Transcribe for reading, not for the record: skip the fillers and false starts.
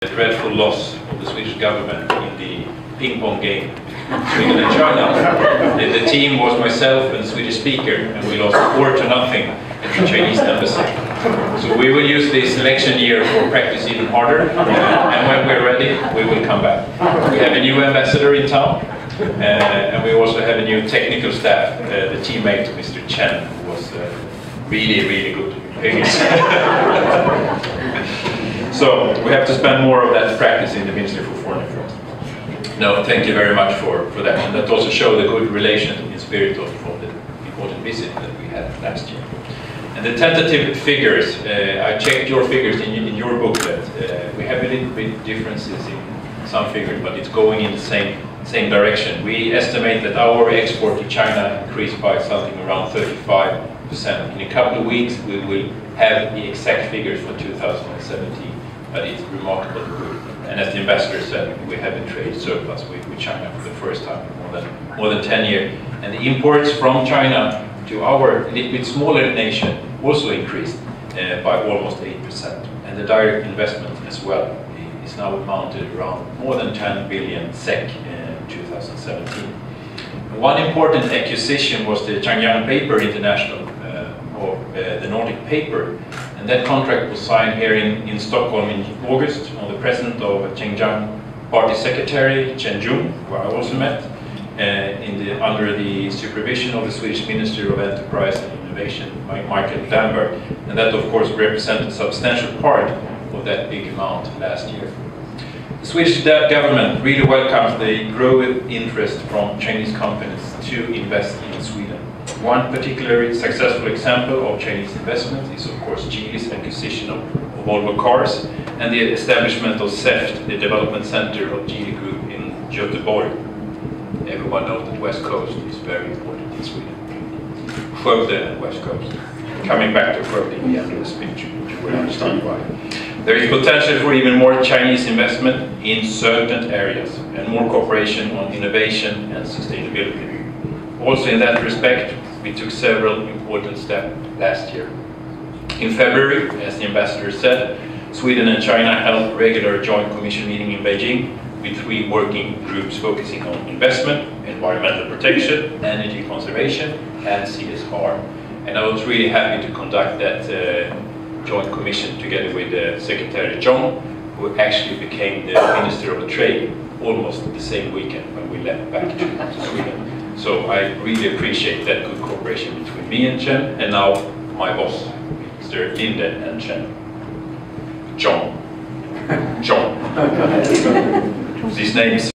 The dreadful loss of the Swedish government in the ping pong game Sweden and China. The team was myself and the Swedish speaker, and we lost 4-0 at the Chinese embassy. So we will use this election year for practice even harder, and when we're ready, we will come back. We have a new ambassador in town, and we also have a new technical staff, the teammate of Mr. Chen, who was really good. So we have to spend more of that practice in the Ministry for Foreign Affairs. No, thank you very much for that. And that also showed a good relation in spirit of the important visit that we had last year. And the tentative figures, I checked your figures in your booklet. We have a little bit differences in some figures, but it's going in the same direction. We estimate that our export to China increased by something around 35%. In a couple of weeks, we will have the exact figures for 2017, but it's remarkably good. And as the ambassador said, we have a trade surplus with China for the first time in more than 10 years. And the imports from China to our little bit smaller nation also increased by almost 8%. And the direct investment as well is now amounted around more than 10 billion SEK in 2017. And one important acquisition was the Changyang Paper International, or the Nordic paper. And that contract was signed here in Stockholm in August on the president of Changyang Party Secretary Chen Jun, who I also met, under the supervision of the Swedish Minister of Enterprise and Innovation, Michael Damberg. And that, of course, represented a substantial part of that big amount last year. The Swedish government really welcomes the growing interest from Chinese companies to invest in Sweden. One particularly successful example of Chinese investment is, of course, Geely's acquisition of Volvo Cars and the establishment of CEFT, the development center of Geely Group in Göteborg. Everyone knows that West Coast is very important in Sweden. Skövde and West Coast. Coming back to Skövde in the end of the speech, you will understand why. There is potential for even more Chinese investment in certain areas and more cooperation on innovation and sustainability. Also in that respect, we took several important steps last year. In February, as the ambassador said, Sweden and China held a regular joint commission meeting in Beijing with 3 working groups focusing on investment, environmental protection, energy conservation, and CSR. And I was really happy to conduct that joint commission together with Secretary Zhong, who actually became the Minister of Trade almost the same weekend when we left back to Sweden. So I really appreciate that good cooperation between me and Chen, and now my boss, Mr. Linde and Chen. John. His name is